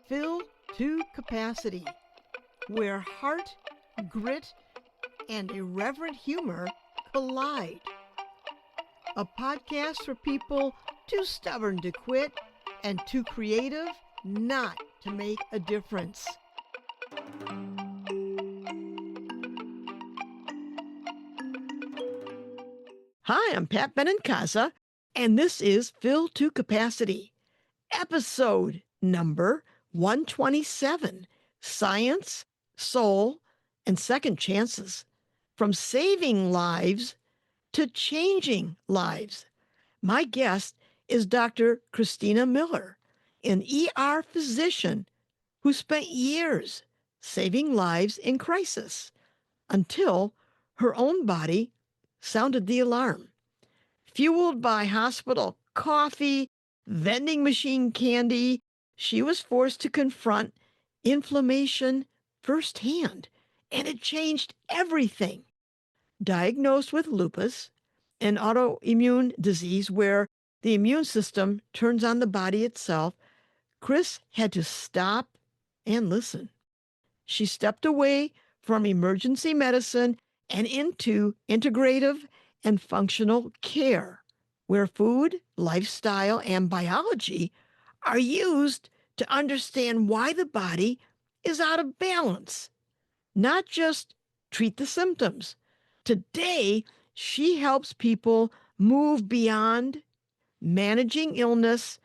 Filled to Capacity, where heart, grit, and irreverent humor collide. A podcast for people too stubborn to quit and too creative not to make a difference. Hi, I'm Pat Benincasa, and this is Filled to Capacity, episode number 127, Science, Soul, and Second Chances, from saving lives to changing lives. My guest is Dr. Christina Miller, an ER physician who spent years saving lives in crisis until her own body sounded the alarm. Fueled by hospital coffee, vending machine candy, she was forced to confront inflammation firsthand, and it changed everything. Diagnosed with lupus, an autoimmune disease where the immune system turns on the body itself, Chris had to stop and listen. She stepped away from emergency medicine and into integrative and functional care, where food, lifestyle, and biology are used to understand why the body is out of balance, not just treat the symptoms. Today, she helps people move beyond managing illness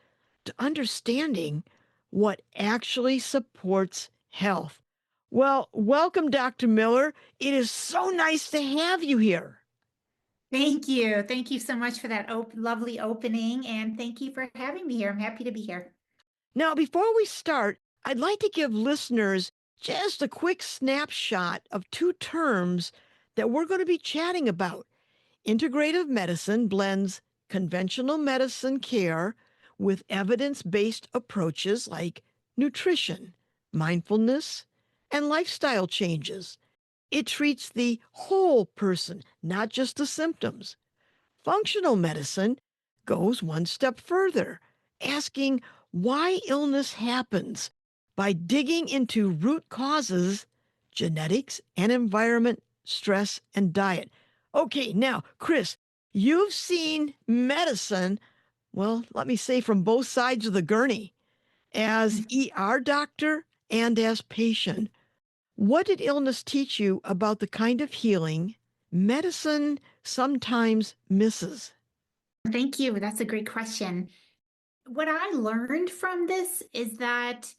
to understanding what actually supports health. Well, welcome, Dr. Miller. It is so nice to have you here. Thank you. Thank you so much for that lovely opening, and thank you for having me here. I'm happy to be here. Now, before we start, I'd like to give listeners just a quick snapshot of two terms that we're going to be chatting about. Integrative medicine blends conventional medicine care with evidence-based approaches like nutrition, mindfulness, and lifestyle changes. It treats the whole person, not just the symptoms. Functional medicine goes one step further, asking why illness happens by digging into root causes, genetics and environment, stress and diet. Okay, now, Chris, you've seen medicine, well, let me say from both sides of the gurney, as ER doctor and as patient. What did illness teach you about the kind of healing medicine sometimes misses? Thank you. That's a great question. What I learned from this is that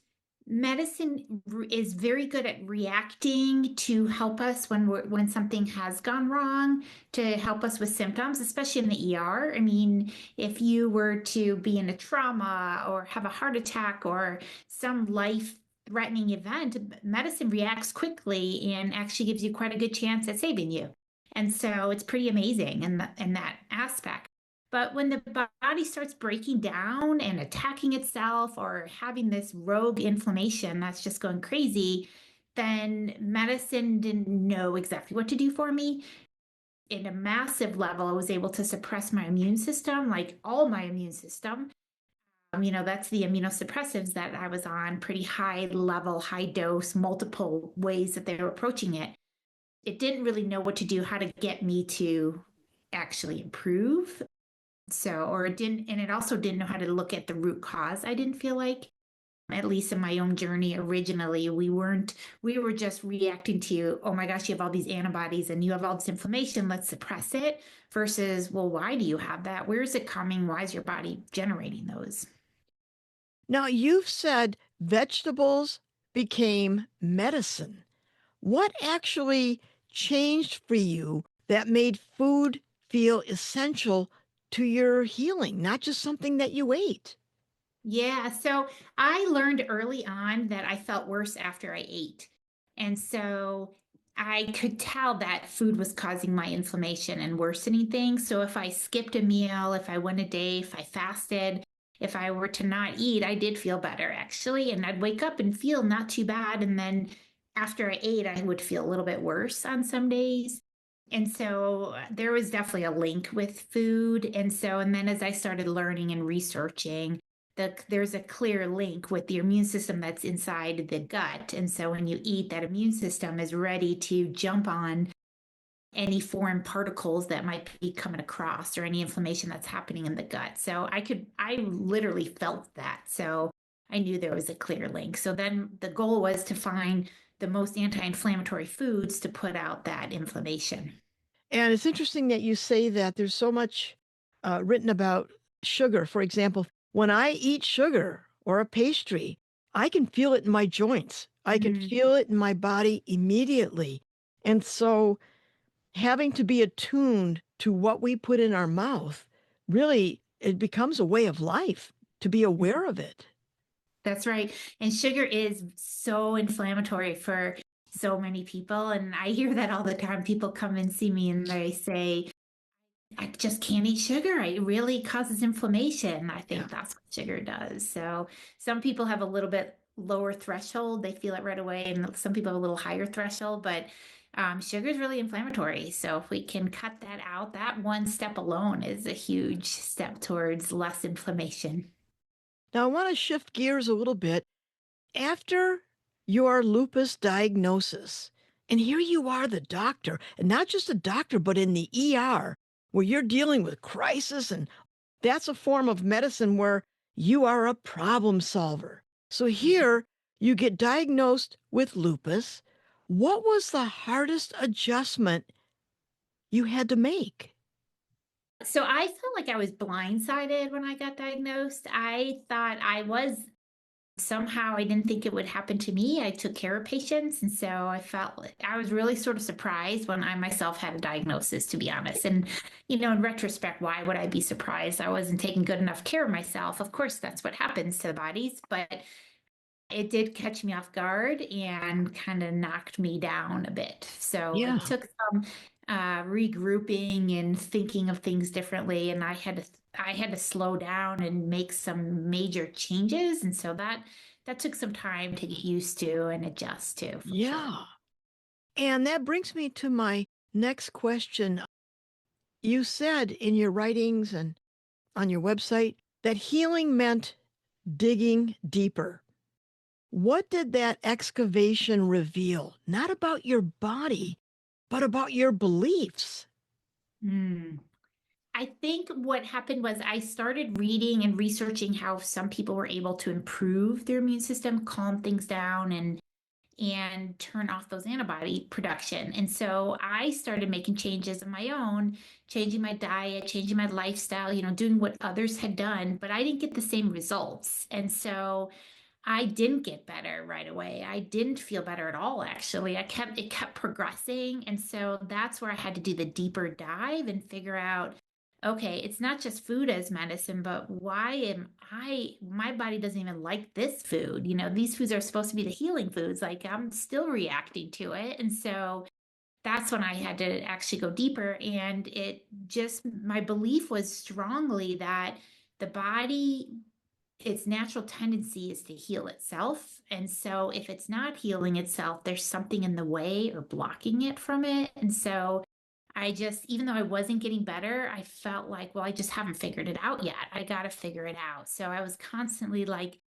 medicine is very good at reacting to help us when something has gone wrong, to help us with symptoms, especially in the ER. I mean, if you were to be in a trauma or have a heart attack or some life-threatening event, medicine reacts quickly and actually gives you quite a good chance at saving you. And so it's pretty amazing in that aspect. But when the body starts breaking down and attacking itself or having this rogue inflammation that's just going crazy, then medicine didn't know exactly what to do for me. In a massive level, I was able to suppress my immune system, like all my immune system. That's the immunosuppressives that I was on, pretty high level, high dose, multiple ways that they were approaching it. It didn't really know what to do, how to get me to actually improve. And it also didn't know how to look at the root cause. I didn't feel like, at least in my own journey originally, we were just reacting to, oh my gosh, you have all these antibodies and you have all this inflammation, let's suppress it, versus, well, why do you have that? Where is it coming? Why is your body generating those? Now, you've said vegetables became medicine. What actually changed for you that made food feel essential to your healing, not just something that you ate? Yeah, so I learned early on that I felt worse after I ate. And so I could tell that food was causing my inflammation and worsening things. So if I skipped a meal, if I went a day, if I fasted, if I were to not eat, I did feel better actually. And I'd wake up and feel not too bad. And then after I ate, I would feel a little bit worse on some days. And so there was definitely a link with food. And then as I started learning and researching, there's a clear link with the immune system that's inside the gut. And so when you eat, that immune system is ready to jump on any foreign particles that might be coming across or any inflammation that's happening in the gut. So I literally felt that. So I knew there was a clear link. So then the goal was to find the most anti-inflammatory foods to put out that inflammation. And it's interesting that you say that there's so much written about sugar. For example, when I eat sugar or a pastry, I can feel it in my joints. I can Mm. feel it in my body immediately. And so having to be attuned to what we put in our mouth, really, it becomes a way of life to be aware of it. That's right. And sugar is so inflammatory for so many people. And I hear that all the time. People come and see me and they say, I just can't eat sugar. It really causes inflammation. I Yeah. think that's what sugar does. So some people have a little bit lower threshold. They feel it right away. And some people have a little higher threshold, but sugar is really inflammatory. So if we can cut that out, that one step alone is a huge step towards less inflammation. Now, I want to shift gears a little bit. After your lupus diagnosis, and here you are, the doctor, and not just a doctor, but in the ER, where you're dealing with crisis, and that's a form of medicine where you are a problem solver. So here you get diagnosed with lupus. What was the hardest adjustment you had to make? So I felt like I was blindsided when I got diagnosed. I thought I was somehow I didn't think it would happen to me. I took care of patients. And so I felt like I was really sort of surprised when I myself had a diagnosis, to be honest. And, in retrospect, why would I be surprised? I wasn't taking good enough care of myself. Of course, that's what happens to the bodies, but it did catch me off guard and kind of knocked me down a bit. So it Yeah. took some regrouping and thinking of things differently, and I had to slow down and make some major changes, and so that took some time to get used to and adjust to for sure. Yeah. And that brings me to my next question. You said in your writings and on your website that healing meant digging deeper. What did that excavation reveal? Not about your body, but about your beliefs. Hmm. I think what happened was I started reading and researching how some people were able to improve their immune system, calm things down, and turn off those antibody production. And so I started making changes of my own, changing my diet, changing my lifestyle, doing what others had done, but I didn't get the same results. And so I didn't get better right away. I didn't feel better at all, actually. It kept progressing. And so that's where I had to do the deeper dive and figure out, okay, it's not just food as medicine, but why my body doesn't even like this food. These foods are supposed to be the healing foods. Like I'm still reacting to it. And so that's when I had to actually go deeper. And my belief was strongly that the body, its natural tendency is to heal itself. And so if it's not healing itself, there's something in the way or blocking it from it. And so even though I wasn't getting better, I felt like, well, I just haven't figured it out yet. I got to figure it out. So I was constantly like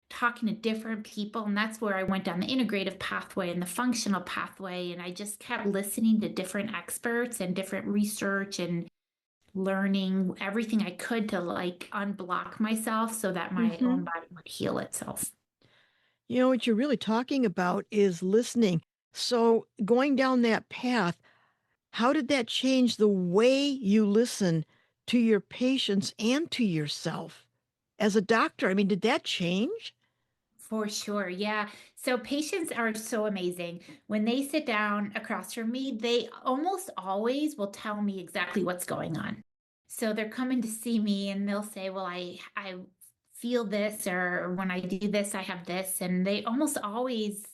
talking to different people. And that's where I went down the integrative pathway and the functional pathway. And I just kept listening to different experts and different research and learning everything I could to like unblock myself so that my own Hmm. body would heal itself. What you're really talking about is listening. So, going down that path, how did that change the way you listen to your patients and to yourself as a doctor? I mean, did that change? For sure. Yeah. So patients are so amazing. When they sit down across from me, they almost always will tell me exactly what's going on. So they're coming to see me and they'll say, "Well, I feel this, or when I do this, I have this." And they almost always,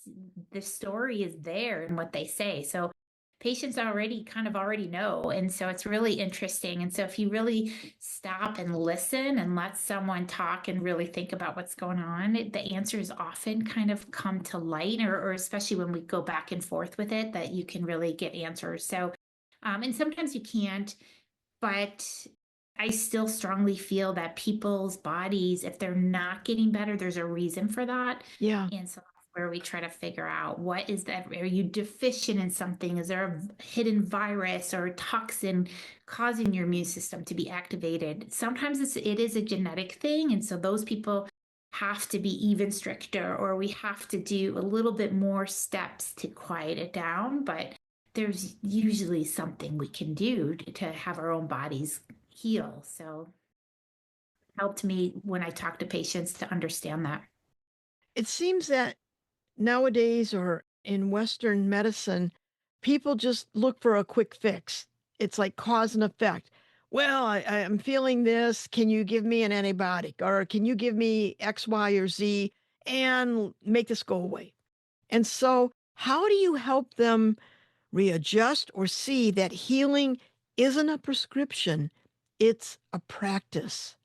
the story is there in what they say. So patients already know. And so it's really interesting. And so if you really stop and listen and let someone talk and really think about what's going on, the answers often kind of come to light, or especially when we go back and forth with it, that you can really get answers. So, and sometimes you can't, but I still strongly feel that people's bodies, if they're not getting better, there's a reason for that. Yeah. And so that's where we try to figure out what is that. Are you deficient in something? Is there a hidden virus or a toxin causing your immune system to be activated? Sometimes it is a genetic thing. And so those people have to be even stricter, or we have to do a little bit more steps to quiet it down. But there's usually something we can do to have our own bodies heal. So it helped me when I talk to patients to understand that. It seems that nowadays or in Western medicine, people just look for a quick fix. It's like cause and effect. Well, I'm feeling this. Can you give me an antibiotic? Or can you give me X, Y, or Z and make this go away? And so, how do you help them readjust or see that healing isn't a prescription, it's a practice?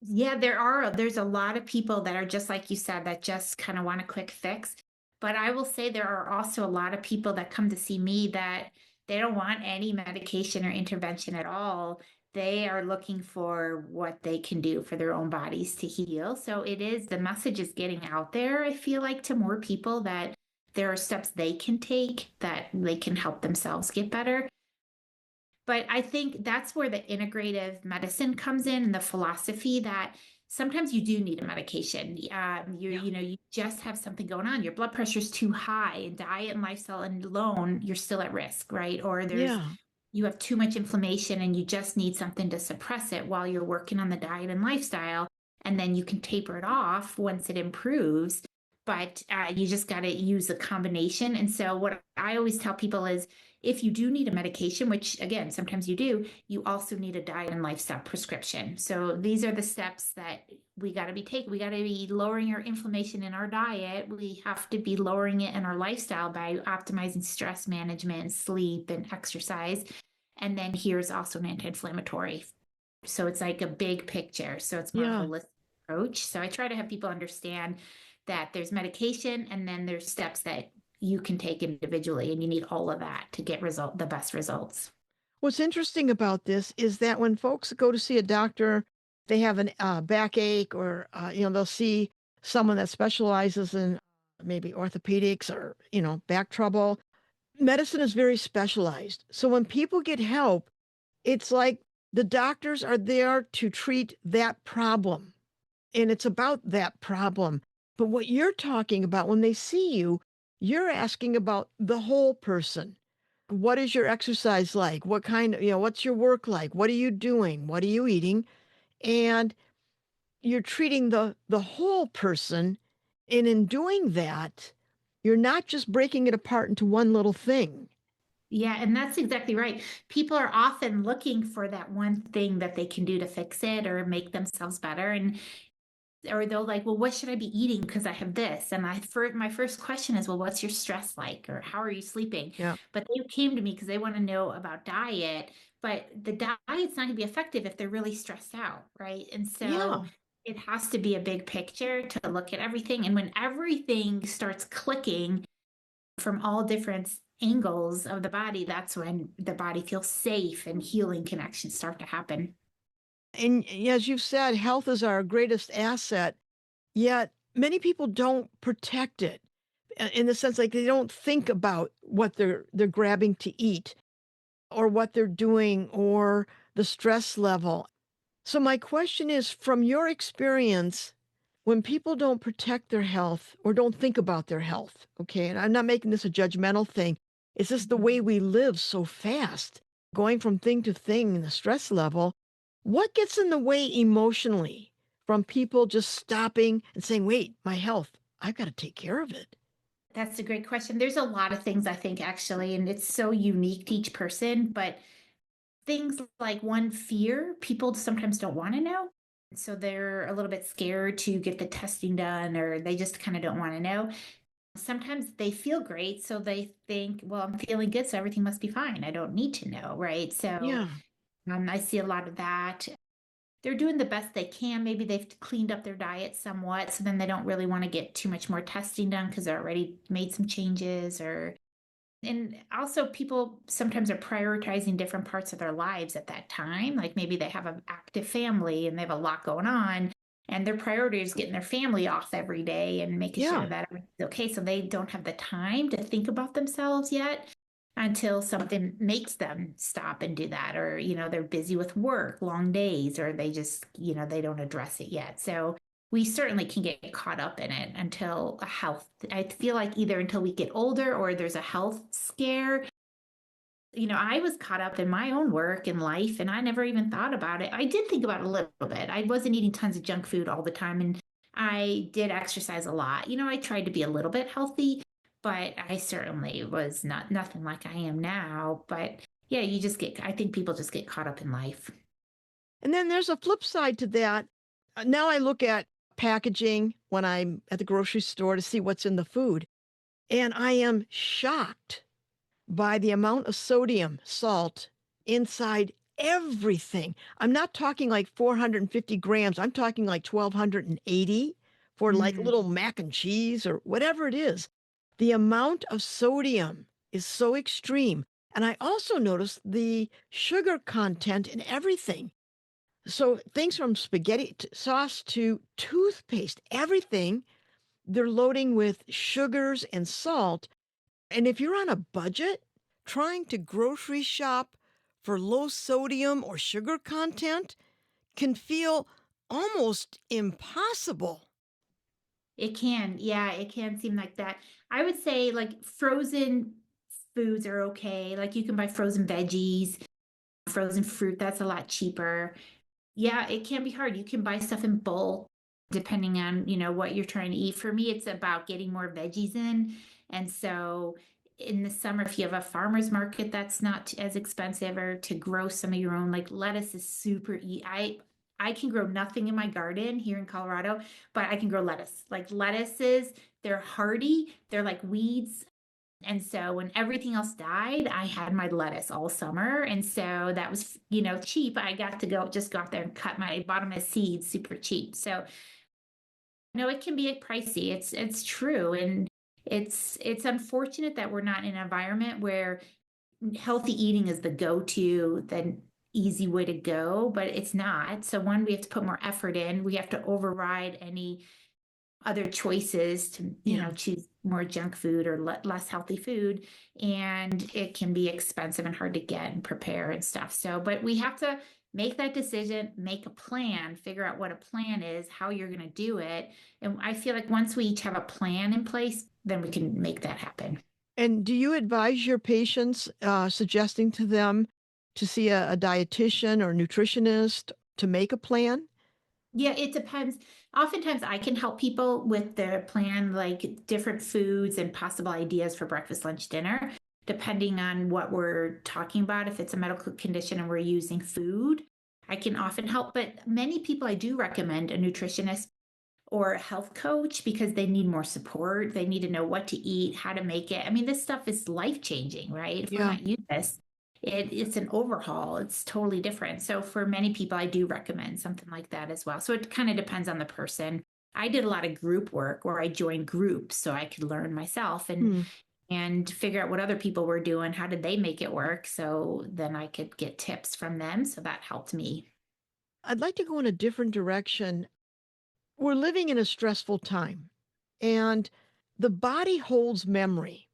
Yeah, there's a lot of people that are just like you said, that just kind of want a quick fix. But I will say there are also a lot of people that come to see me that they don't want any medication or intervention at all. They are looking for what they can do for their own bodies to heal. So the message is getting out there, I feel like, to more people that there are steps they can take that they can help themselves get better. But I think that's where the integrative medicine comes in, and the philosophy that sometimes you do need a medication. Yeah. You just have something going on. Your blood pressure is too high, and diet and lifestyle alone, you're still at risk, right? Or Yeah. you have too much inflammation and you just need something to suppress it while you're working on the diet and lifestyle. And then you can taper it off once it improves. But you just got to use a combination. And so, what I always tell people is if you do need a medication, which again, sometimes you do, you also need a diet and lifestyle prescription. So, these are the steps that we got to be taking. We got to be lowering our inflammation in our diet. We have to be lowering it in our lifestyle by optimizing stress management, sleep, and exercise. And then here's also an anti-inflammatory. So it's like a big picture. So it's more Yeah. holistic approach. So I try to have people understand that there's medication and then there's steps that you can take individually, and you need all of that to get the best results. What's interesting about this is that when folks go to see a doctor, they have an backache or, they'll see someone that specializes in maybe orthopedics or, back trouble. Medicine is very specialized. So when people get help, it's like the doctors are there to treat that problem. And it's about that problem. But what you're talking about when they see you, you're asking about the whole person. What is your exercise like? What kind of, what's your work like? What are you doing? What are you eating? And you're treating the whole person. And in doing that, you're not just breaking it apart into one little thing. Yeah, and that's exactly right. People are often looking for that one thing that they can do to fix it or make themselves better. And or they'll like, well, what should I be eating because I have this? And my first question is, well, what's your stress like, or how are you sleeping? Yeah. But they came to me because they want to know about diet, but the diet's not going to be effective if they're really stressed out, right? And so Yeah. it has to be a big picture to look at everything. And when everything starts clicking from all different angles of the body, that's when the body feels safe and healing connections start to happen. And as you've said, health is our greatest asset, yet many people don't protect it in the sense like they don't think about what they're grabbing to eat or what they're doing or the stress level. So my question is from your experience, when people don't protect their health or don't think about their health, okay, and I'm not making this a judgmental thing, it's just the way we live so fast, going from thing to thing, the stress level. What gets in the way emotionally from people just stopping and saying, wait, my health, I've got to take care of it? That's a great question. There's a lot of things I think actually, and it's so unique to each person, but things like one fear, people sometimes don't want to know. So they're a little bit scared to get the testing done, or they just kind of don't want to know. Sometimes they feel great. So they think, well, I'm feeling good. So everything must be fine. I don't need to know. Right. So Yeah. I see a lot of that. They're doing the best they can. Maybe they've cleaned up their diet somewhat. So then they don't really want to get too much more testing done because they already made some changes, or And also, people sometimes are prioritizing different parts of their lives at that time. Like maybe they have an active family and they have a lot going on, and their priority is getting their family off every day and making Yeah. sure that everything's okay. So they don't have the time to think about themselves yet until something makes them stop and do that. Or, they're busy with work, long days, or they just, they don't address it yet. So we certainly can get caught up in it until a health, I feel like either until we get older or there's a health scare. I was caught up in my own work and life, and I never even thought about it. I did think about it a little bit. I wasn't eating tons of junk food all the time, and I did exercise a lot. I tried to be a little bit healthy, but I certainly was nothing like I am now. But yeah, I think people just get caught up in life. And then there's a flip side to that. Now I look at packaging when I'm at the grocery store to see what's in the food, and I am shocked by the amount of sodium, salt inside everything. I'm not talking like 450 grams. I'm talking like 1,280 for like Mm. little mac and cheese or whatever it is. The amount of sodium is so extreme. And I also noticed the sugar content in everything. So things from spaghetti sauce to toothpaste, everything, they're loading with sugars and salt. And if you're on a budget, trying to grocery shop for low sodium or sugar content can feel almost impossible. It can, yeah, it can seem like that. I would say like frozen foods are okay. Like you can buy frozen veggies, frozen fruit, that's a lot cheaper. Yeah, it can be hard. You can buy stuff in bulk depending on, what you're trying to eat. For me, it's about getting more veggies in. And so in the summer, if you have a farmer's market that's not as expensive, or to grow some of your own, like lettuce is super easy. I can grow nothing in my garden here in Colorado, but I can grow lettuce. Like lettuces, they're hardy, they're like weeds, and so when everything else died, I had my lettuce all summer. And so that was, cheap. I got to go out there and cut my bottom of seeds super cheap. So no, it can be pricey. It's true. And it's unfortunate that we're not in an environment where healthy eating is the go-to, the easy way to go, but it's not. So one, we have to put more effort in. We have to override any other choices to Yeah. choose more junk food or less healthy food, and it can be expensive and hard to get and prepare and stuff. So but we have to make that decision, make a plan, figure out what a plan is, how you're going to do it. And I feel like once we each have a plan in place, then we can make that happen. And do you advise your patients, suggesting to them to see a dietitian or nutritionist to make a plan? Yeah, it depends. Oftentimes, I can help people with their plan, like different foods and possible ideas for breakfast, lunch, dinner, depending on what we're talking about. If it's a medical condition and we're using food, I can often help. But many people, I do recommend a nutritionist or a health coach because they need more support. They need to know what to eat, how to make it. I mean, this stuff is life changing, right? If we're Yeah. not using this, it's an overhaul. It's totally different. So for many people, I do recommend something like that as well. So it kind of depends on the person. I did a lot of group work where I joined groups so I could learn myself Hmm. and figure out what other people were doing. How did they make it work? So then I could get tips from them. So that helped me. I'd like to go in a different direction. We're living in a stressful time, and the body holds memory,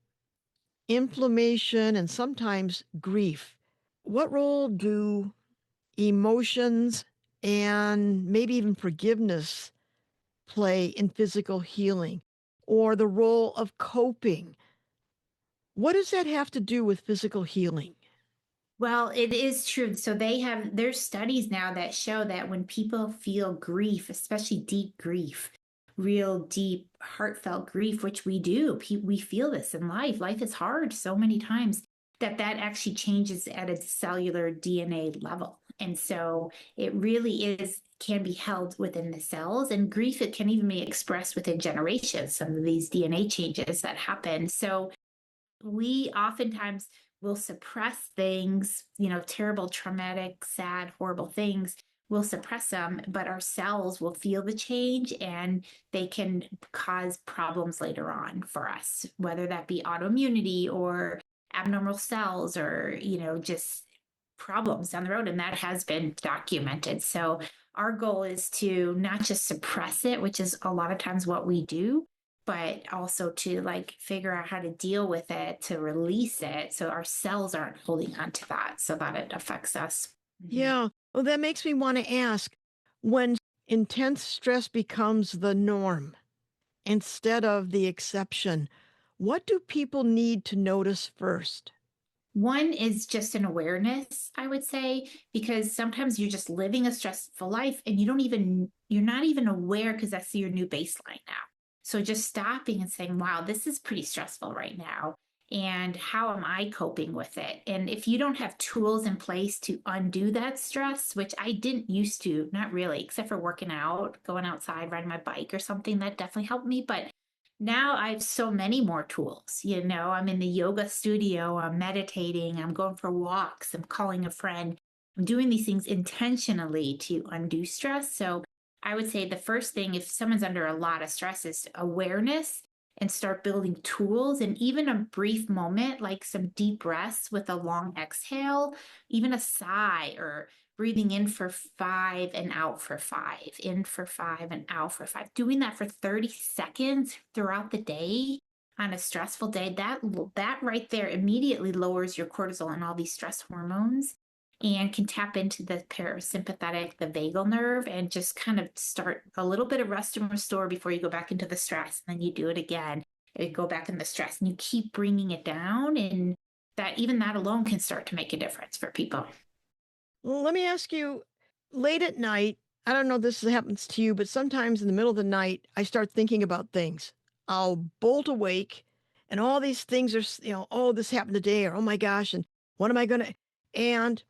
inflammation, and sometimes grief. What role do emotions and maybe even forgiveness play in physical healing, or the role of coping? What does that have to do with physical healing? Well, it is true. So there's studies now that show that when people feel grief, especially deep grief, real deep, heartfelt grief, which we do, we feel this in life. Life is hard so many times that actually changes at a cellular DNA level. And so it really can be held within the cells, and grief, it can even be expressed within generations, some of these DNA changes that happen. So we oftentimes will suppress things, terrible, traumatic, sad, horrible things. We'll suppress them, but our cells will feel the change and they can cause problems later on for us, whether that be autoimmunity or abnormal cells or, just problems down the road. And that has been documented. So our goal is to not just suppress it, which is a lot of times what we do, but also to like figure out how to deal with it, to release it. So our cells aren't holding on to that so that it affects us. Mhm. Yeah. Well, that makes me want to ask, when intense stress becomes the norm instead of the exception, what do people need to notice first? One is just an awareness, I would say, because sometimes you're just living a stressful life and you're not even aware because that's your new baseline now. So just stopping and saying, wow, this is pretty stressful right now. And how am I coping with it? And if you don't have tools in place to undo that stress, which I didn't used to, not really, except for working out, going outside, riding my bike or something, that definitely helped me. But now I have so many more tools. I'm in the yoga studio, I'm meditating, I'm going for walks, I'm calling a friend. I'm doing these things intentionally to undo stress. So I would say the first thing, if someone's under a lot of stress, is awareness and start building tools. And even a brief moment, like some deep breaths with a long exhale, even a sigh or breathing in for 5 and out for 5, in for 5 and out for 5. Doing that for 30 seconds throughout the day on a stressful day, that right there immediately lowers your cortisol and all these stress hormones and can tap into the parasympathetic, the vagal nerve, and just kind of start a little bit of rest and restore before you go back into the stress. And then you do it again and go back in the stress and you keep bringing it down. And that even that alone can start to make a difference for people. Well, let me ask you, late at night, I don't know if this happens to you, but sometimes in the middle of the night, I start thinking about things. I'll bolt awake and all these things are, oh, this happened today, or oh my gosh, and what am I going to? And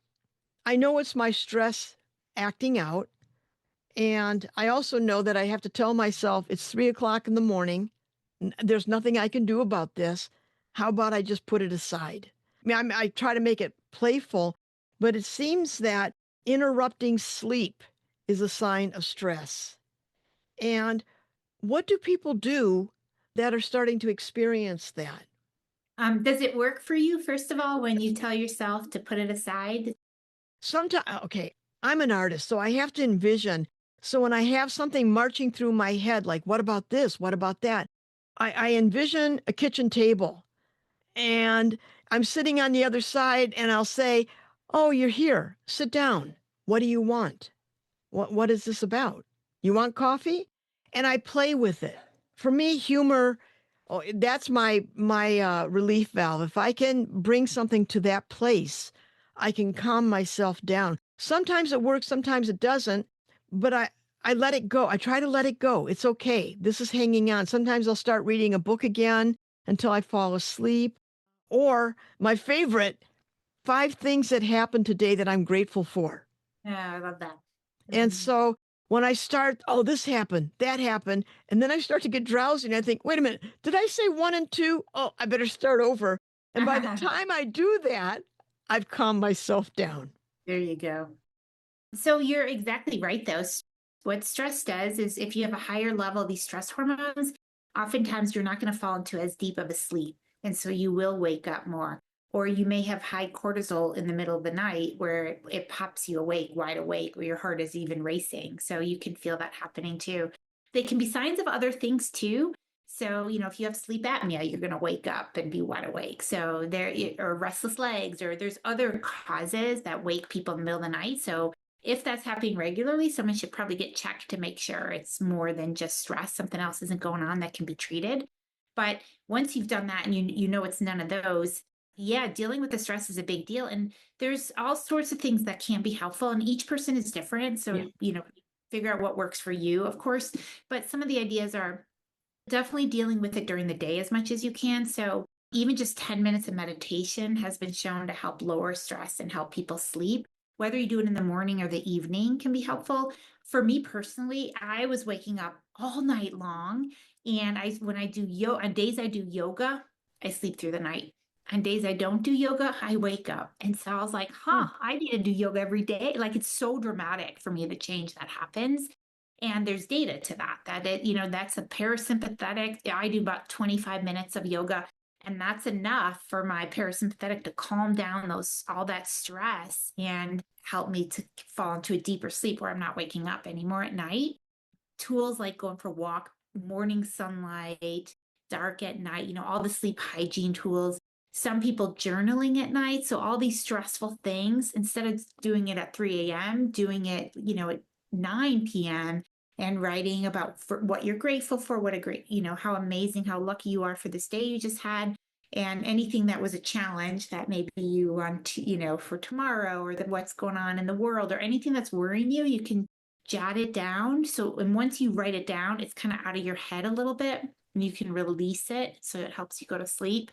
I know it's my stress acting out. And I also know that I have to tell myself it's 3 o'clock in the morning. There's nothing I can do about this. How about I just put it aside? I try to make it playful, but it seems that interrupting sleep is a sign of stress. And what do people do that are starting to experience that? Does it work for you, first of all, when you tell yourself to put it aside? Sometimes, okay, I'm an artist, so I have to envision. So when I have something marching through my head, like, what about this? What about that? I envision a kitchen table and I'm sitting on the other side and I'll say, oh, you're here. Sit down. What do you want? What is this about? You want coffee? And I play with it. For me, humor, oh, that's my relief valve. If I can bring something to that place, I can calm myself down. Sometimes it works, sometimes it doesn't, but I let it go. I try to let it go. It's okay. This is hanging on. Sometimes I'll start reading a book again until I fall asleep. Or my favorite, 5 things that happened today that I'm grateful for. Yeah, I love that. And Mhm. so when I start, oh, this happened, that happened, and then I start to get drowsy and I think, wait a minute, did I say 1 and 2? Oh, I better start over. And by the time I do that, I've calmed myself down. There you go. So you're exactly right, though. What stress does is if you have a higher level of these stress hormones, oftentimes you're not going to fall into as deep of a sleep. And so you will wake up more. Or you may have high cortisol in the middle of the night where it pops you awake, wide awake, or your heart is even racing. So you can feel that happening too. They can be signs of other things too. So, if you have sleep apnea, you're going to wake up and be wide awake. So there, or restless legs, or there's other causes that wake people in the middle of the night. So if that's happening regularly, someone should probably get checked to make sure it's more than just stress. Something else isn't going on that can be treated. But once you've done that and you know it's none of those, yeah, dealing with the stress is a big deal. And there's all sorts of things that can be helpful, and each person is different. Yeah. So, figure out what works for you, of course. But some of the ideas are definitely dealing with it during the day as much as you can. So, even just 10 minutes of meditation has been shown to help lower stress and help people sleep. Whether you do it in the morning or the evening can be helpful. For me personally, I was waking up all night long. And when I do yoga, on days I do yoga, I sleep through the night. On days I don't do yoga, I wake up. And so I was like, Hmm. I need to do yoga every day. Like it's so dramatic for me, the change that happens. And there's data to that, that's a parasympathetic. I do about 25 minutes of yoga. And that's enough for my parasympathetic to calm down all that stress and help me to fall into a deeper sleep where I'm not waking up anymore at night. Tools like going for a walk, morning sunlight, dark at night, all the sleep hygiene tools. Some people journaling at night. So all these stressful things, instead of doing it at 3 a.m., doing it, at 9 p.m. and writing about what you're grateful for, what a great, how amazing, how lucky you are for this day you just had. And anything that was a challenge that maybe you want to, for tomorrow, or what's going on in the world, or anything that's worrying you, you can jot it down. So, and once you write it down, it's kind of out of your head a little bit and you can release it. So it helps you go to sleep.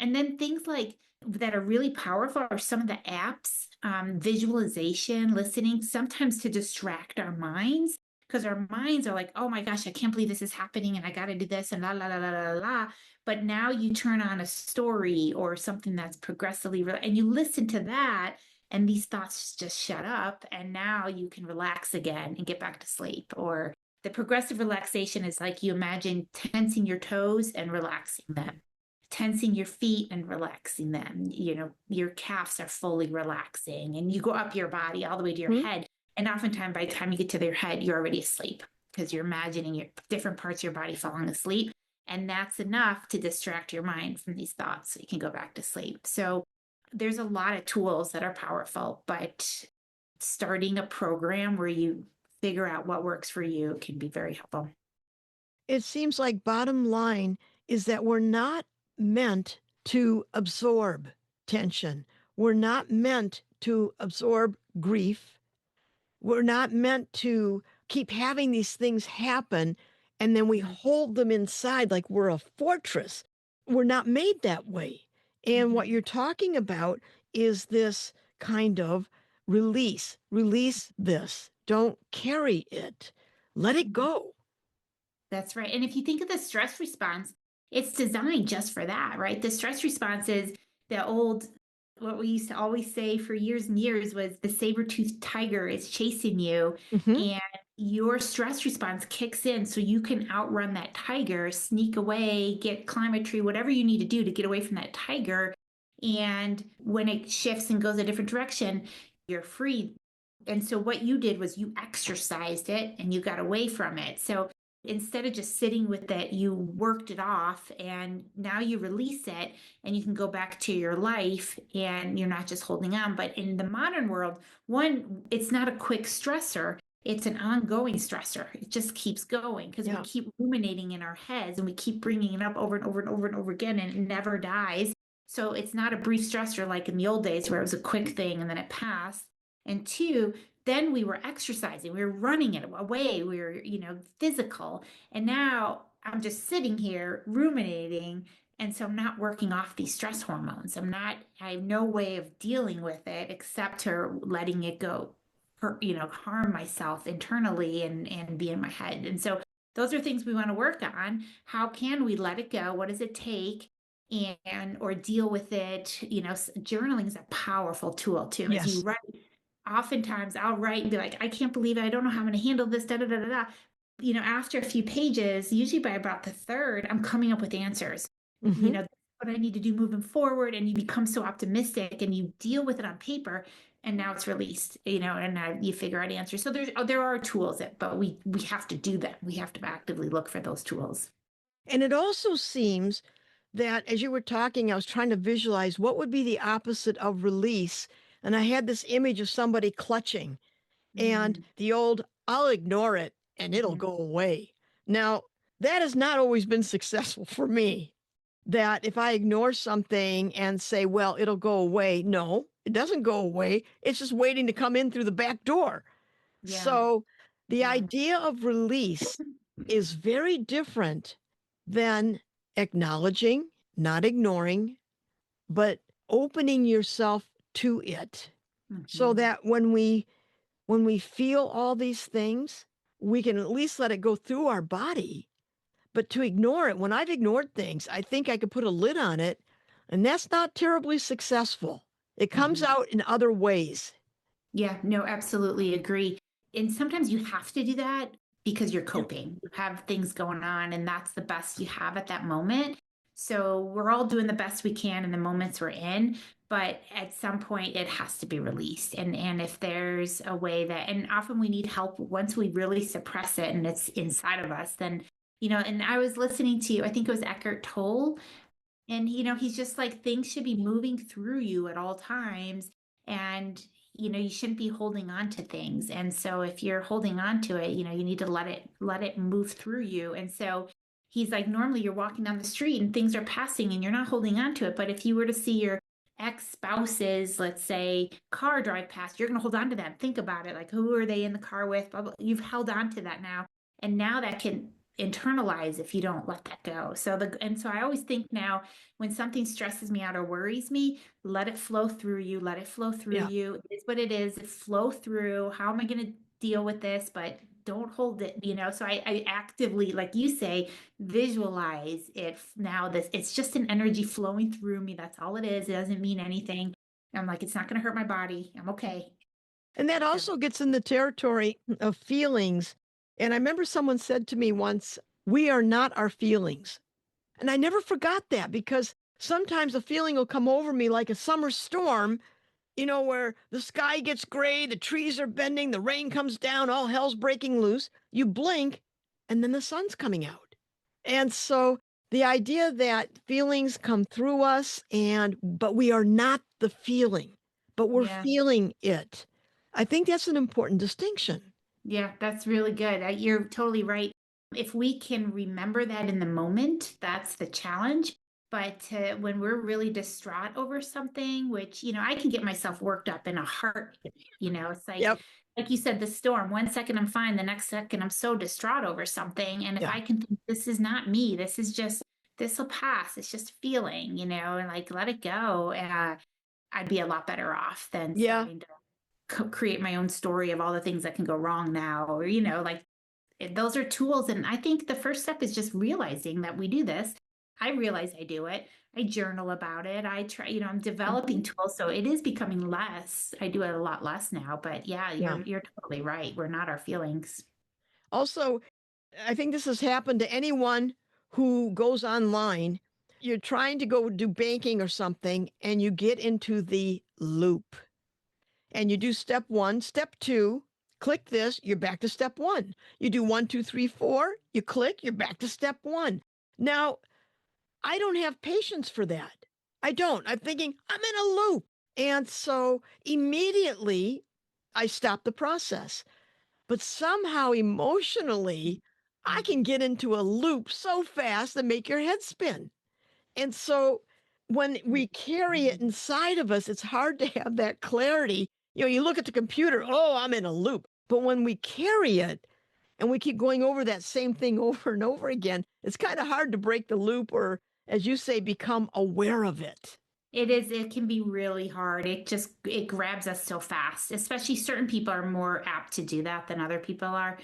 And then things like that are really powerful are some of the apps, visualization, listening, sometimes to distract our minds, because our minds are like, oh my gosh, I can't believe this is happening and I got to do this and la, la, la, la, la, la. But now you turn on a story or something that's progressively, and you listen to that, and these thoughts just shut up. And now you can relax again and get back to sleep. Or the progressive relaxation is like you imagine tensing your toes and relaxing them, tensing your feet and relaxing them. Your calves are fully relaxing, and you go up your body all the way to your Hmm? head. And oftentimes, by the time you get to their head, you're already asleep because you're imagining your different parts of your body falling asleep. And that's enough to distract your mind from these thoughts so you can go back to sleep. So there's a lot of tools that are powerful, but starting a program where you figure out what works for you can be very helpful. It seems like bottom line is that we're not meant to absorb tension. We're not meant to absorb grief. We're not meant to keep having these things happen and then we hold them inside like we're a fortress. We're not made that way. And what Mm-hmm. you're talking about is this kind of release. Release this. Don't carry it. Let it go. That's right. And if you think of the stress response, it's designed just for that, right? The stress response is the old, what we used to always say for years and years was the saber-toothed tiger is chasing you, Hmm. and your stress response kicks in so you can outrun that tiger, sneak away, climb a tree, whatever you need to do to get away from that tiger. And when it shifts and goes a different direction, you're free. And so what you did was you exercised it and you got away from it. So instead of just sitting with it, you worked it off, and now you release it and you can go back to your life and you're not just holding on. But in the modern world, one, it's not a quick stressor. It's an ongoing stressor. It just keeps going because we Yeah. keep ruminating in our heads and we keep bringing it up over and over and over and over again, and it never dies. So it's not a brief stressor like in the old days where it was a quick thing and then it passed. And two, then we were exercising, we were running it away, we were, physical. And now I'm just sitting here ruminating. And so I'm not working off these stress hormones. I have no way of dealing with it except to letting it go, harm myself internally and be in my head. And so those are things we want to work on. How can we let it go? What does it take? And or deal with it. Journaling is a powerful tool too. As you Yes. write, oftentimes I'll write and be like, I can't believe it. I don't know how I'm going to handle this. Da da da da da. After a few pages, usually by about the third, I'm coming up with answers. Hmm. That's what I need to do moving forward. And you become so optimistic and you deal with it on paper. And now it's released, and now you figure out answers. So there are tools but we have to do that. We have to actively look for those tools. And it also seems that as you were talking, I was trying to visualize what would be the opposite of release. And I had this image of somebody clutching and Mm, the old, I'll ignore it and it'll mhm. go away. Now, that has not always been successful for me. That if I ignore something and say, well, it'll go away, no, it doesn't go away. It's just waiting to come in through the back door. Yeah. So the Yeah. idea of release is very different than acknowledging, not ignoring, but opening yourself to it so Mhm. that when we feel all these things, we can at least let it go through our body. But to ignore it, when I've ignored things, I think I could put a lid on it, and that's not terribly successful. It comes Mhm. out in other ways. Yeah, no, absolutely agree. And sometimes you have to do that because you're Yeah. coping. You have things going on, and that's the best you have at that moment. So we're all doing the best we can in the moments we're in, but at some point it has to be released. And if there's a way that, and often we need help once we really suppress it and it's inside of us, then, and I was listening to, I think it was Eckhart Tolle, and he's just like things should be moving through you at all times. And you shouldn't be holding on to things. And so if you're holding on to it, you need to let it move through you. And so he's like, normally you're walking down the street and things are passing and you're not holding on to it. But if you were to see your ex-spouse's, let's say, car drive past, you're going to hold on to them. Think about it. Like, who are they in the car with? Blah, blah. You've held on to that now. And now that can internalize if you don't let that go. So I always think now, when something stresses me out or worries me, let it flow through you. Let it flow through Yeah. you. It's what it is. It flow through. How am I going to deal with this? But don't hold it, So I actively, like you say, visualize it now. It's just an energy flowing through me. That's all it is. It doesn't mean anything. I'm like, it's not going to hurt my body. I'm okay. And that So also gets in the territory of feelings. And I remember someone said to me once, "We are not our feelings." And I never forgot that because sometimes a feeling will come over me like a summer storm, where the sky gets gray, the trees are bending, the rain comes down, all hell's breaking loose. You blink, and then the sun's coming out. And so the idea that feelings come through us but we are not the feeling, but we're yeah. feeling it. I think that's an important distinction. Yeah, that's really good. You're totally right. If we can remember that in the moment, that's the challenge. But when we're really distraught over something, which, I can get myself worked up in a heartbeat, it's Yep. like you said, the storm, 1 second I'm fine, the next second I'm so distraught over something. And if Yeah. I can think, this is not me, this will pass. It's just feeling, and like let it go. I'd be a lot better off than Yeah. starting to create my own story of all the things that can go wrong now, or like those are tools. And I think the first step is just realizing that we do this. I realize I do it. I journal about it. I try, I'm Mhm. developing tools, so it is becoming less. I do it a lot less now, but yeah, Yeah. you're totally right. We're not our feelings. Also, I think this has happened to anyone who goes online. You're trying to go do banking or something, and you get into the loop. And you do step one, step two, click this, you're back to step one. You do one, two, three, four, you click, you're back to step one. Now, I don't have patience for that. I don't. I'm thinking, I'm in a loop. And so immediately I stop the process. But somehow emotionally, I Mhm. can get into a loop so fast and make your head spin. And so when we carry it inside of us, it's hard to have that clarity. You look at the computer, oh, I'm in a loop. But when we carry it and we keep going over that same thing over and over again, it's kind of hard to break the loop or, as you say, become aware of it. It can be really hard. It grabs us so fast, especially certain people are more apt to do that than other people are.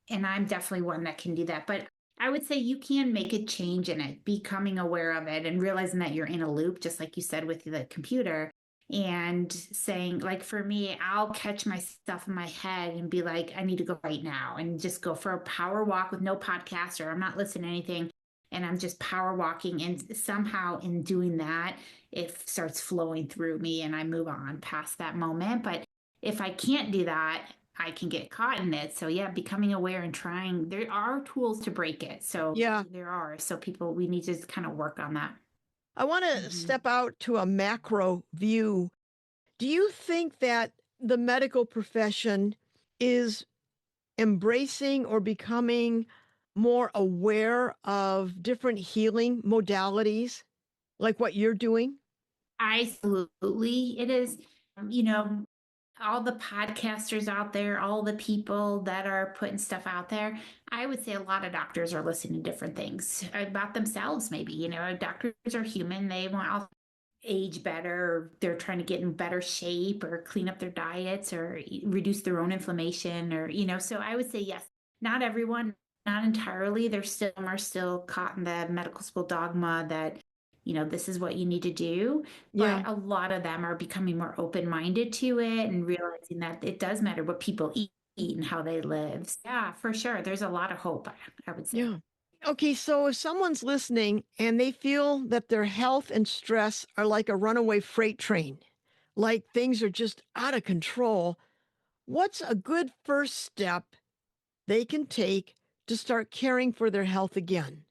And I'm definitely one that can do that. But I would say you can make a change in it, becoming aware of it and realizing that you're in a loop, just like you said with the computer, and saying, like for me, I'll catch myself in my head and be like, I need to go right now and just go for a power walk with no podcast or I'm not listening to anything. And I'm just power walking. And somehow in doing that, it starts flowing through me and I move on past that moment. But if I can't do that, I can get caught in it. So yeah, becoming aware and trying. There are tools to break it. So Yeah. there are. So people, we need to kind of work on that. I want to Mhm. step out to a macro view. Do you think that the medical profession is embracing or becoming more aware of different healing modalities like what you're doing? Absolutely, it is. You know, all the podcasters out there, all the people that are putting stuff out there, I would say a lot of doctors are listening to different things about themselves. Maybe doctors are human; they want age better, or they're trying to get in better shape or clean up their diets or reduce their own inflammation or so I would say yes, not everyone, not entirely. There's still some are still caught in the medical school dogma that this is what you need to do, Yeah. but a lot of them are becoming more open-minded to it and realizing that it does matter what people eat and how they live. Yeah, for sure, there's a lot of hope, I would say. Yeah. Okay, so if someone's listening and they feel that their health and stress are like a runaway freight train, like things are just out of control, what's a good first step they can take to start caring for their health again?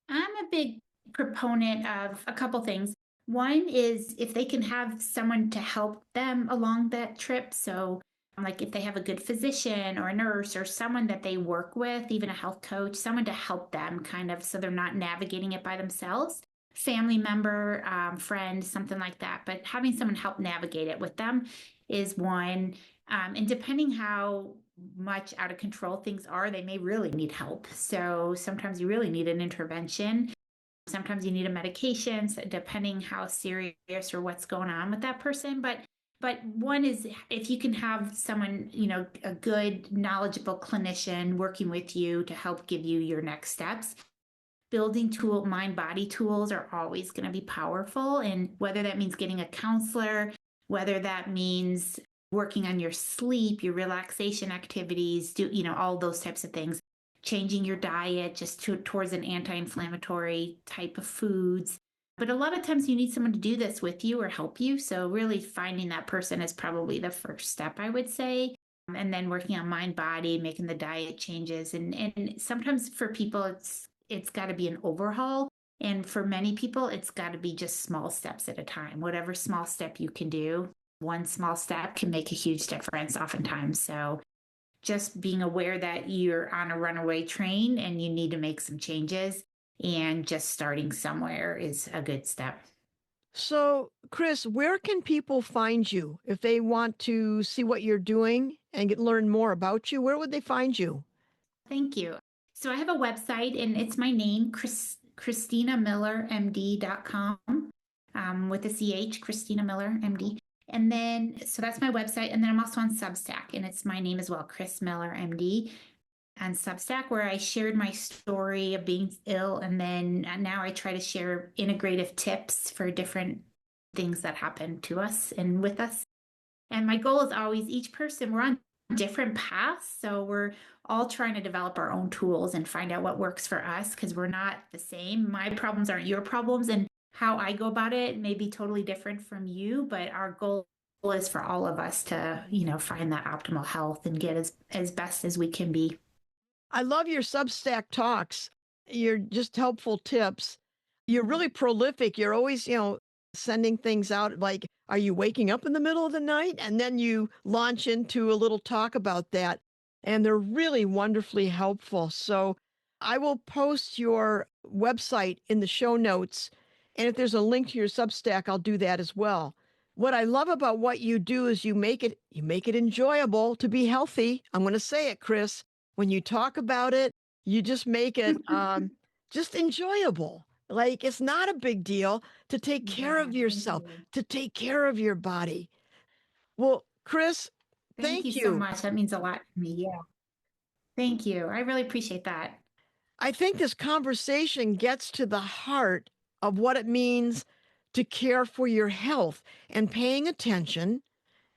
I'm a big proponent of a couple things. One is if they can have someone to help them along that trip. So, like if they have a good physician or a nurse or someone that they work with, even a health coach, someone to help them kind of so they're not navigating it by themselves, family member, friend, something like that. But having someone help navigate it with them is one. And depending how much out of control things are, they may really need help. So sometimes you really need an intervention. Sometimes you need a medication, so depending how serious or what's going on with that person. But one is if you can have someone, a good, knowledgeable clinician working with you to help give you your next steps. Building mind body tools are always going to be powerful. And whether that means getting a counselor, whether that means working on your sleep, your relaxation activities, all those types of things, changing your diet towards an anti-inflammatory type of foods. But a lot of times you need someone to do this with you or help you. So really finding that person is probably the first step, I would say. And then working on mind body, making the diet changes. And sometimes for people it's got to be an overhaul. And for many people, it's got to be just small steps at a time. Whatever small step you can do, one small step can make a huge difference oftentimes. So just being aware that you're on a runaway train and you need to make some changes, and just starting somewhere is a good step. So, Chris, where can people find you if they want to see what you're doing and learn more about you? Where would they find you? Thank you. So I have a website and it's my name, ChristinaMillerMD.com, with a CH, Christina Miller, MD. And then, so that's my website. And then I'm also on Substack and it's my name as well, Chris Miller, MD, on Substack, where I shared my story of being ill. And then now I try to share integrative tips for different things that happen to us and with us. And my goal is always each person, we're on different paths. So we're all trying to develop our own tools and find out what works for us because we're not the same. My problems aren't your problems. And how I go about it may be totally different from you, but our goal is for all of us to, find that optimal health and get as best as we can be. I love your Substack talks. You're just helpful tips. You're really prolific. You're always, sending things out like, are you waking up in the middle of the night? And then you launch into a little talk about that. And they're really wonderfully helpful. So I will post your website in the show notes. And if there's a link to your Substack, I'll do that as well. What I love about what you do is you make it enjoyable to be healthy. I'm going to say it, Chris. When you talk about it, you just make it just enjoyable. Like it's not a big deal to take care Yeah, of thank yourself, you. to take care of your body. Well, Chris, Thank you thank so you. much. That means a lot to me. Yeah. Thank you. I really appreciate that. I think this conversation gets to the heart of what it means to care for your health and paying attention,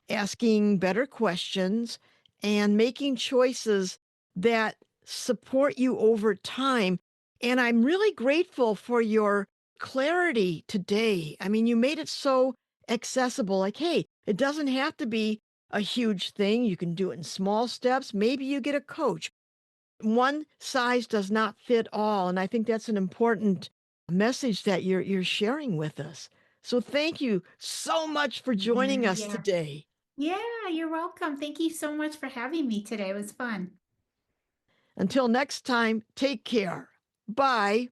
asking better questions, and making choices that support you over time. And I'm really grateful for your clarity today. I mean, you made it so accessible. Like, hey, it doesn't have to be a huge thing. You can do it in small steps. Maybe you get a coach. One size does not fit all. And I think that's an important message that you're sharing with us. So thank you so much for joining us Yeah. today. Yeah, you're welcome. Thank you so much for having me today. It was fun. Until next time, take care. Bye.